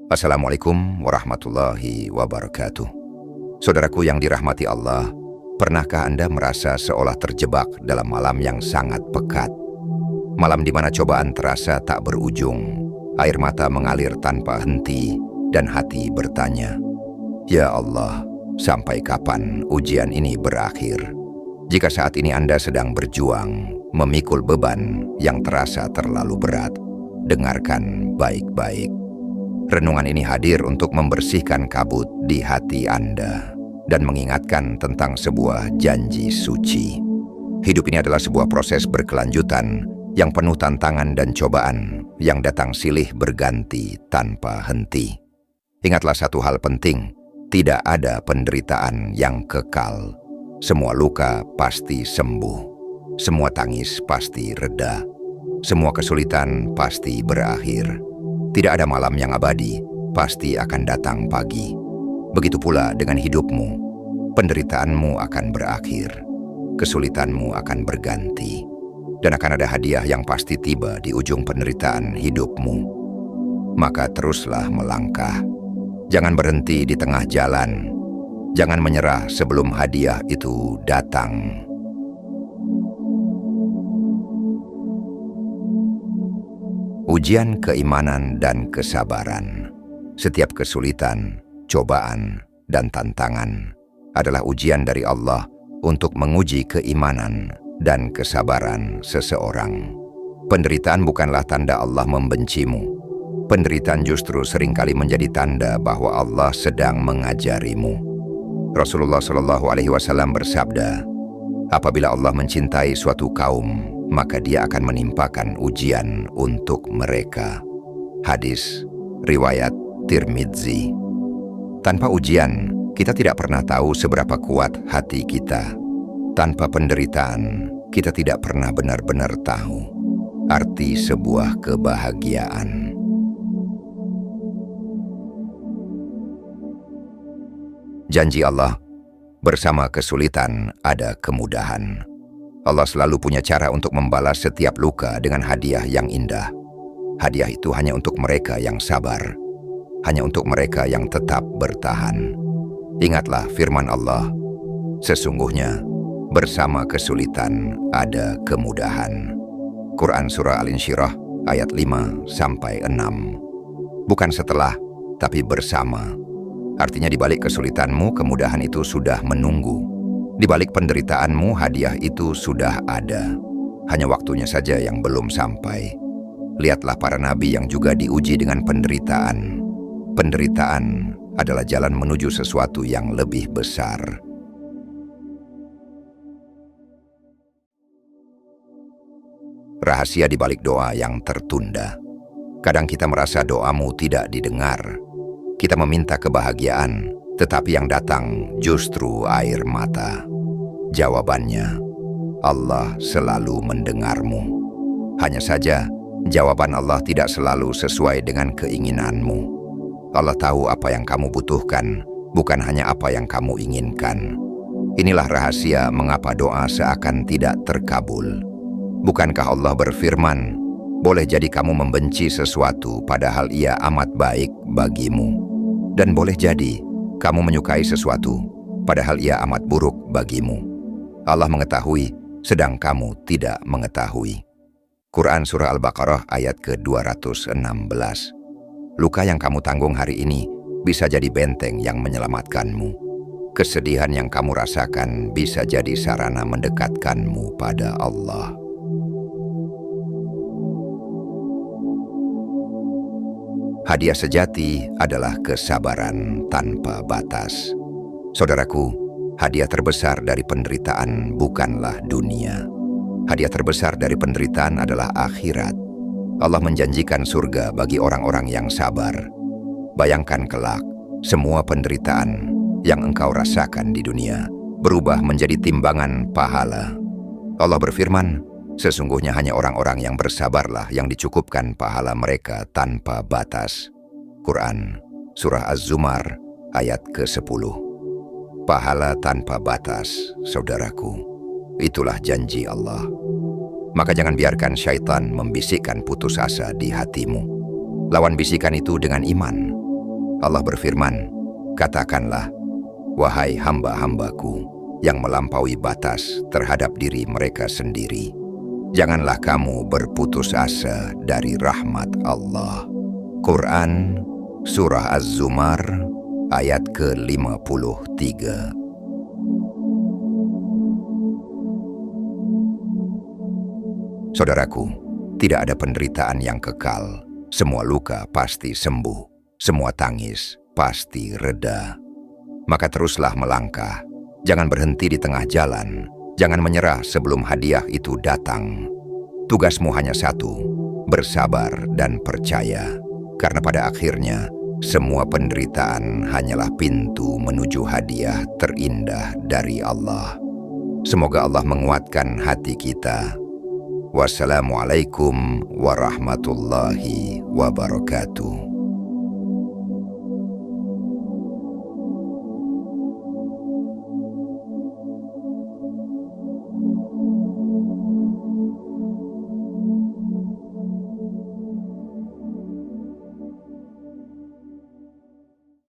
Assalamualaikum warahmatullahi wabarakatuh. Saudaraku yang dirahmati Allah, pernahkah Anda merasa seolah terjebak dalam malam yang sangat pekat? Malam di mana cobaan terasa tak berujung, air mata mengalir tanpa henti, dan hati bertanya, "Ya Allah, sampai kapan ujian ini berakhir?" Jika saat ini Anda sedang berjuang, memikul beban yang terasa terlalu berat, dengarkan baik-baik. Renungan ini hadir untuk membersihkan kabut di hati Anda dan mengingatkan tentang sebuah janji suci. Hidup ini adalah sebuah proses berkelanjutan yang penuh tantangan dan cobaan yang datang silih berganti tanpa henti. Ingatlah satu hal penting, tidak ada penderitaan yang kekal. Semua luka pasti sembuh, semua tangis pasti reda, semua kesulitan pasti berakhir. Tidak ada malam yang abadi, pasti akan datang pagi. Begitu pula dengan hidupmu, penderitaanmu akan berakhir, kesulitanmu akan berganti, dan akan ada hadiah yang pasti tiba di ujung penderitaan hidupmu. Maka teruslah melangkah, jangan berhenti di tengah jalan, jangan menyerah sebelum hadiah itu datang. Ujian keimanan dan kesabaran. Setiap kesulitan, cobaan, dan tantangan adalah ujian dari Allah untuk menguji keimanan dan kesabaran seseorang. Penderitaan bukanlah tanda Allah membencimu. Penderitaan justru seringkali menjadi tanda bahwa Allah sedang mengajarimu. Rasulullah SAW bersabda, "Apabila Allah mencintai suatu kaum, maka Dia akan menimpakan ujian untuk mereka." Hadis riwayat Tirmidzi. Tanpa ujian, kita tidak pernah tahu seberapa kuat hati kita. Tanpa penderitaan, kita tidak pernah benar-benar tahu arti sebuah kebahagiaan. Janji Allah, bersama kesulitan ada kemudahan. Allah selalu punya cara untuk membalas setiap luka dengan hadiah yang indah. Hadiah itu hanya untuk mereka yang sabar, hanya untuk mereka yang tetap bertahan. Ingatlah firman Allah, sesungguhnya bersama kesulitan ada kemudahan. Quran Surah Al-Insyirah ayat 5-6. Bukan setelah, tapi bersama. Artinya di balik kesulitanmu, kemudahan itu sudah menunggu. Di balik penderitaanmu, hadiah itu sudah ada. Hanya waktunya saja yang belum sampai. Lihatlah para nabi yang juga diuji dengan penderitaan. Penderitaan adalah jalan menuju sesuatu yang lebih besar. Rahasia di balik doa yang tertunda. Kadang kita merasa doamu tidak didengar. Kita meminta kebahagiaan, tetapi yang datang justru air mata. Jawabannya, Allah selalu mendengarmu. Hanya saja, jawaban Allah tidak selalu sesuai dengan keinginanmu. Allah tahu apa yang kamu butuhkan, bukan hanya apa yang kamu inginkan. Inilah rahasia mengapa doa seakan tidak terkabul. Bukankah Allah berfirman, boleh jadi kamu membenci sesuatu padahal ia amat baik bagimu. Dan boleh jadi kamu menyukai sesuatu, padahal ia amat buruk bagimu. Allah mengetahui, sedang kamu tidak mengetahui. Quran Surah Al-Baqarah ayat ke-216. Luka yang kamu tanggung hari ini bisa jadi benteng yang menyelamatkanmu. Kesedihan yang kamu rasakan bisa jadi sarana mendekatkanmu pada Allah. Hadiah sejati adalah kesabaran tanpa batas. Saudaraku, hadiah terbesar dari penderitaan bukanlah dunia. Hadiah terbesar dari penderitaan adalah akhirat. Allah menjanjikan surga bagi orang-orang yang sabar. Bayangkan kelak, semua penderitaan yang engkau rasakan di dunia berubah menjadi timbangan pahala. Allah berfirman, sesungguhnya hanya orang-orang yang bersabarlah yang dicukupkan pahala mereka tanpa batas. Quran Surah Az-Zumar ayat ke-10. Pahala tanpa batas, saudaraku. Itulah janji Allah. Maka jangan biarkan syaitan membisikkan putus asa di hatimu. Lawan bisikan itu dengan iman. Allah berfirman, "Katakanlah, wahai hamba-hambaku yang melampaui batas terhadap diri mereka sendiri, janganlah kamu berputus asa dari rahmat Allah." Quran Surah Az-Zumar ayat ke-53. Saudaraku, tidak ada penderitaan yang kekal. Semua luka pasti sembuh, semua tangis pasti reda. Maka teruslah melangkah, jangan berhenti di tengah jalan, jangan menyerah sebelum hadiah itu datang. Tugasmu hanya satu, bersabar dan percaya, karena pada akhirnya semua penderitaan hanyalah pintu menuju hadiah terindah dari Allah. Semoga Allah menguatkan hati kita. Wassalamualaikum warahmatullahi wabarakatuh.